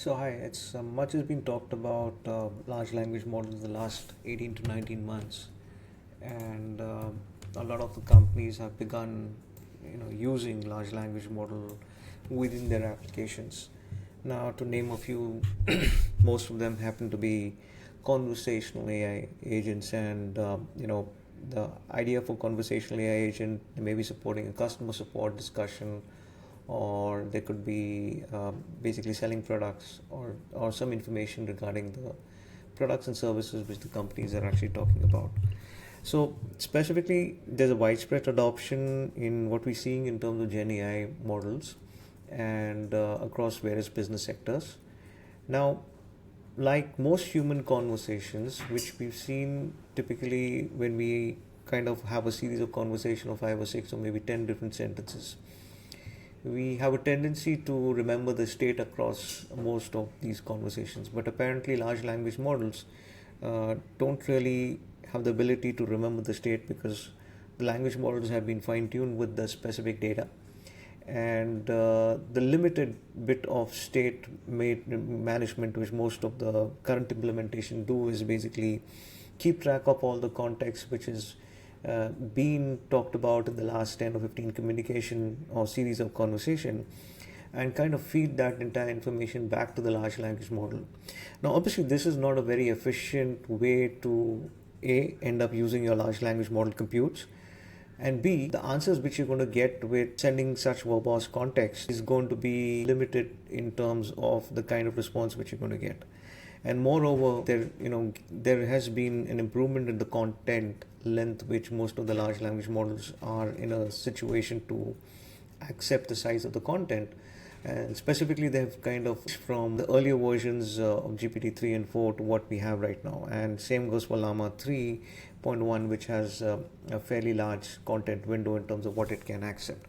So hi, it's much has been talked about large language models the last 18 to 19 months, and a lot of the companies have begun, using large language model within their applications. Now, to name a few, most of them happen to be conversational AI agents, and the idea for conversational AI agent may be supporting a customer support discussion, or they could be basically selling products or some information regarding the products and services which the companies are actually talking about. So specifically, there's a widespread adoption in what we're seeing in terms of Gen AI models and across various business sectors. Now, like most human conversations, which we've seen typically when we kind of have a series of conversation of 5 or 6 or maybe 10 different sentences, we have a tendency to remember the state across most of these conversations. But apparently, large language models don't really have the ability to remember the state because the language models have been fine tuned with the specific data. And the limited bit of state management which most of the current implementation do is basically keep track of all the context which is been talked about in the last 10 or 15 communication or series of conversation, and kind of feed that entire information back to the large language model. Now, obviously, this is not a very efficient way to end up using your large language model computes, and B, the answers which you're going to get with sending such verbose context is going to be limited in terms of the kind of response which you're going to get. And moreover, there has been an improvement in the content length which most of the large language models are in a situation to accept the size of the content. And specifically, they have kind of from the earlier versions of GPT-3 and 4 to what we have right now. And same goes for Llama 3.1, which has a fairly large content window in terms of what it can accept.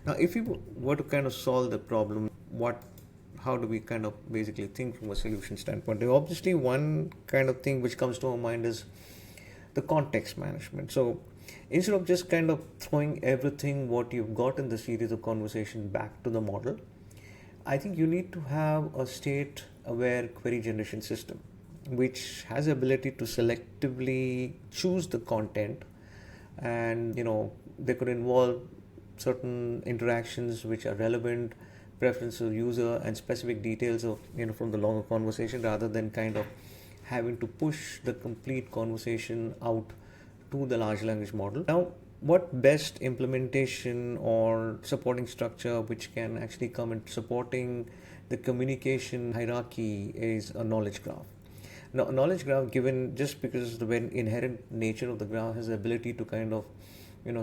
Now, if you were to kind of solve the problem, how do we kind of basically think from a solution standpoint? Obviously, one kind of thing which comes to our mind is the context management. So instead of just kind of throwing everything what you've got in the series of conversation back to the model, I think you need to have a state aware query generation system which has the ability to selectively choose the content, and they could involve certain interactions which are relevant, preferences of user, and specific details of from the longer conversation, rather than kind of having to push the complete conversation out to the large language model. Now, what best implementation or supporting structure which can actually come in supporting the communication hierarchy is a knowledge graph. Now, a knowledge graph, given just because the inherent nature of the graph has the ability to kind of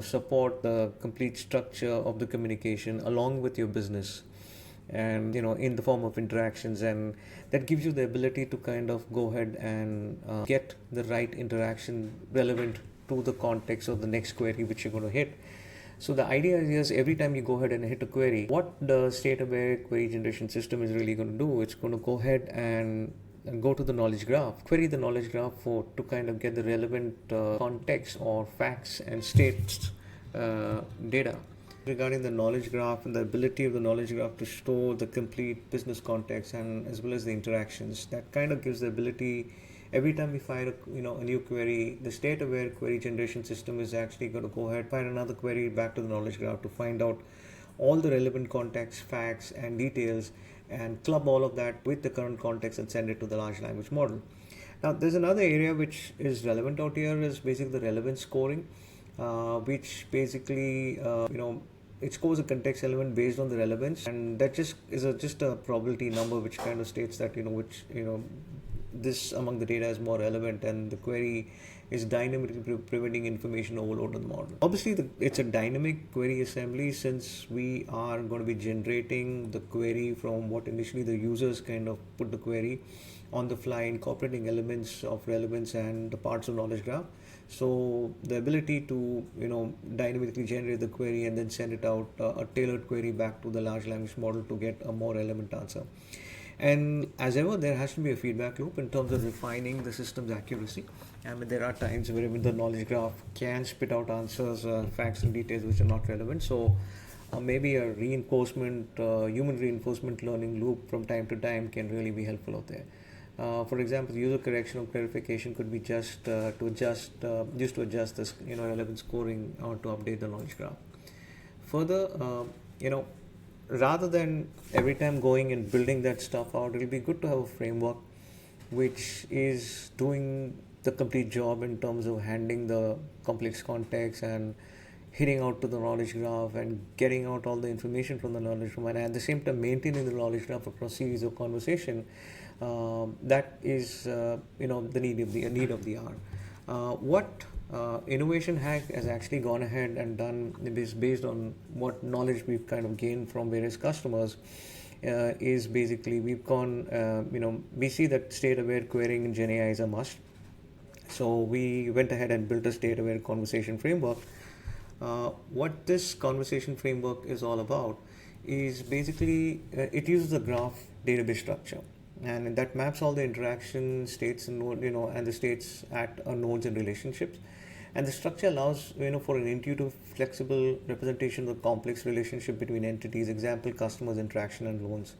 support the complete structure of the communication along with your business, and in the form of interactions, and that gives you the ability to kind of go ahead and get the right interaction relevant to the context of the next query which you're going to hit. So the idea is every time you go ahead and hit a query, what the state aware query generation system is really going to do, it's going to go ahead and go to the knowledge graph, query the knowledge graph to kind of get the relevant context or facts and states data regarding the knowledge graph, and the ability of the knowledge graph to store the complete business context and as well as the interactions. That kind of gives the ability, every time we fire a new query, the state aware query generation system is actually going to go ahead, fire another query back to the knowledge graph to find out all the relevant context, facts, and details, and club all of that with the current context and send it to the large language model. Now, there's another area which is relevant out here, is basically the relevance scoring, which basically it scores a context element based on the relevance, and that just is just a probability number which kind of states that this among the data is more relevant, and the query is dynamically preventing information overload on the model. Obviously, it's a dynamic query assembly, since we are going to be generating the query from what initially the users kind of put the query on the fly, incorporating elements of relevance and the parts of knowledge graph. So the ability to dynamically generate the query and then send it out, a tailored query back to the large language model to get a more relevant answer. And as ever, there has to be a feedback loop in terms of refining the system's accuracy. I mean, there are times where the knowledge graph can spit out answers, facts, and details which are not relevant. So maybe a human reinforcement learning loop from time to time can really be helpful out there. For example, user correction or clarification could be just to adjust this, relevant scoring or to update the knowledge graph. Further, you know, rather than every time going and building that stuff out, it'll be good to have a framework which is doing the complete job in terms of handling the complex context and hitting out to the knowledge graph and getting out all the information from the knowledge graph, and at the same time maintaining the knowledge graph across series of conversation. That is, the need of the hour. What Innovation Hack has actually gone ahead and done is based on what knowledge we've kind of gained from various customers. Is basically we've gone, we see that state-aware querying in GenAI is a must. So we went ahead and built a state-aware conversation framework. What this conversation framework is all about is basically it uses the graph database structure, and that maps all the interaction states and and the states at nodes and relationships. And the structure allows for an intuitive, flexible representation of the complex relationship between entities, example customers, interaction, and loans.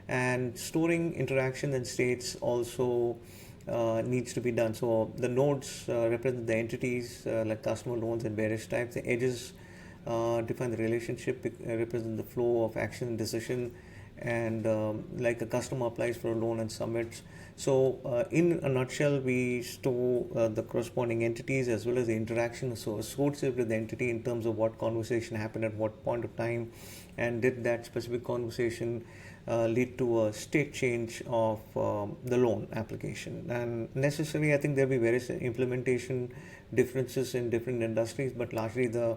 And storing interaction and states also needs to be done. So the nodes represent the entities like customer, loans, and various types. The edges define the relationship, represent the flow of action and decision, and like a customer applies for a loan and submits. So in a nutshell, we store the corresponding entities as well as the interaction so associated with the entity in terms of what conversation happened at what point of time, and did that specific conversation lead to a state change of the loan application. And necessarily, I think there'll be various implementation differences in different industries, but largely the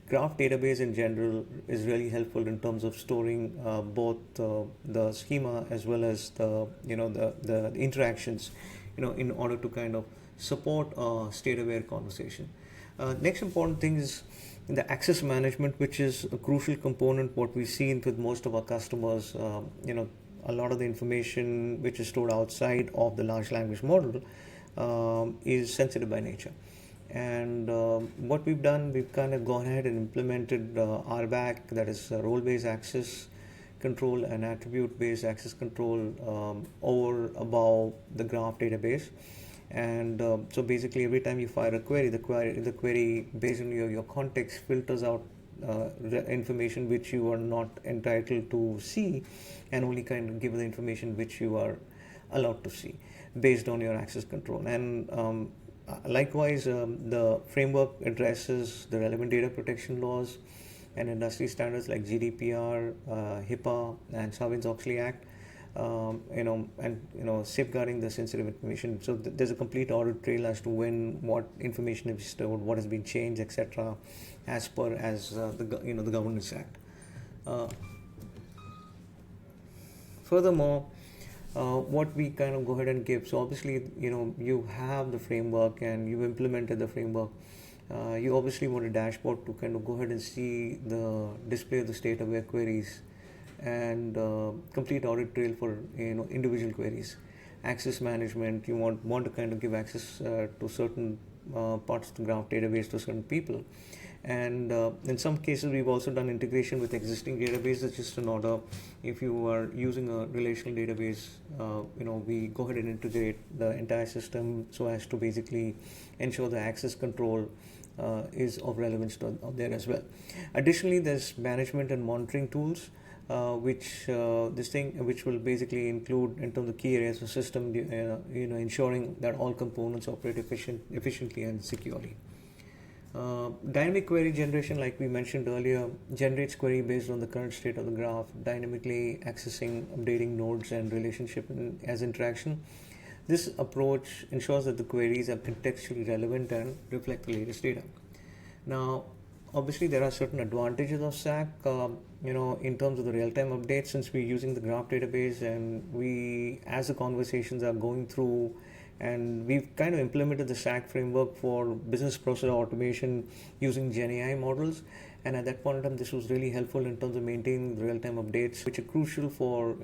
graph database in general is really helpful in terms of storing both the schema as well as the interactions, in order to kind of support state-aware conversation. Next important thing is the access management, which is a crucial component. What we've seen with most of our customers, a lot of the information which is stored outside of the large language model is sensitive by nature. And what we've done, we've kind of gone ahead and implemented RBAC, that is role-based access control and attribute-based access control over above the graph database. And so basically, every time you fire a query, the query based on your context filters out information which you are not entitled to see, and only kind of give the information which you are allowed to see based on your access control. And likewise, the framework addresses the relevant data protection laws and industry standards like GDPR, HIPAA, and Sarbanes-Oxley Act. Safeguarding the sensitive information. So there's a complete audit trail as to when, what information is stored, what has been changed, etc., as per the Governance Act. Furthermore, what we kind of go ahead and give. So obviously, you have the framework and you've implemented the framework. You obviously want a dashboard to kind of go ahead and see the display of the state-aware queries and complete audit trail for individual queries. Access management, you want to kind of give access to certain parts of the graph database to certain people. And in some cases, we've also done integration with existing databases. Just in order, if you are using a relational database, we go ahead and integrate the entire system so as to basically ensure the access control is of relevance out there as well. Additionally, there's management and monitoring tools, which will basically include in terms of key areas of system, ensuring that all components operate efficiently and securely. Dynamic query generation, like we mentioned earlier, generates query based on the current state of the graph, dynamically accessing, updating nodes and relationship as interaction. This approach ensures that the queries are contextually relevant and reflect the latest data. Now, obviously, there are certain advantages of SAC, in terms of the real-time updates, since we're using the graph database and as the conversations are going through, and we've kind of implemented the SAC framework for business process automation using GenAI models. And at that point in time, this was really helpful in terms of maintaining the real-time updates, which are crucial for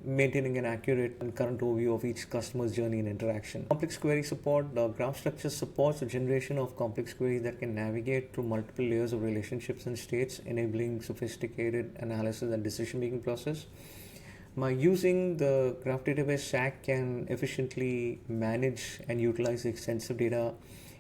maintaining an accurate and current overview of each customer's journey and interaction. Complex query support. Graph structure supports the generation of complex queries that can navigate through multiple layers of relationships and states, enabling sophisticated analysis and decision-making process. By using the graph database, SAC can efficiently manage and utilize the extensive data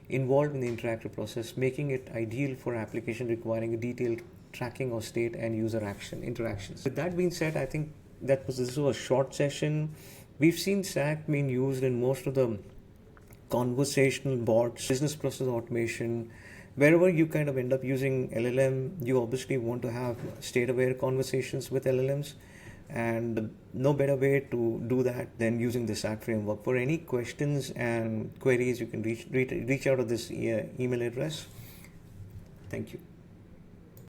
involved in the interactive process, making it ideal for application requiring a detailed tracking of state and user interactions. With that being said, I think this was a short session. We've seen SAC being used in most of the conversational bots, business process automation. Wherever you kind of end up using LLM, you obviously want to have state-aware conversations with LLMs. And no better way to do that than using the SAC framework. For any questions and queries, you can reach out to this email address. Thank you.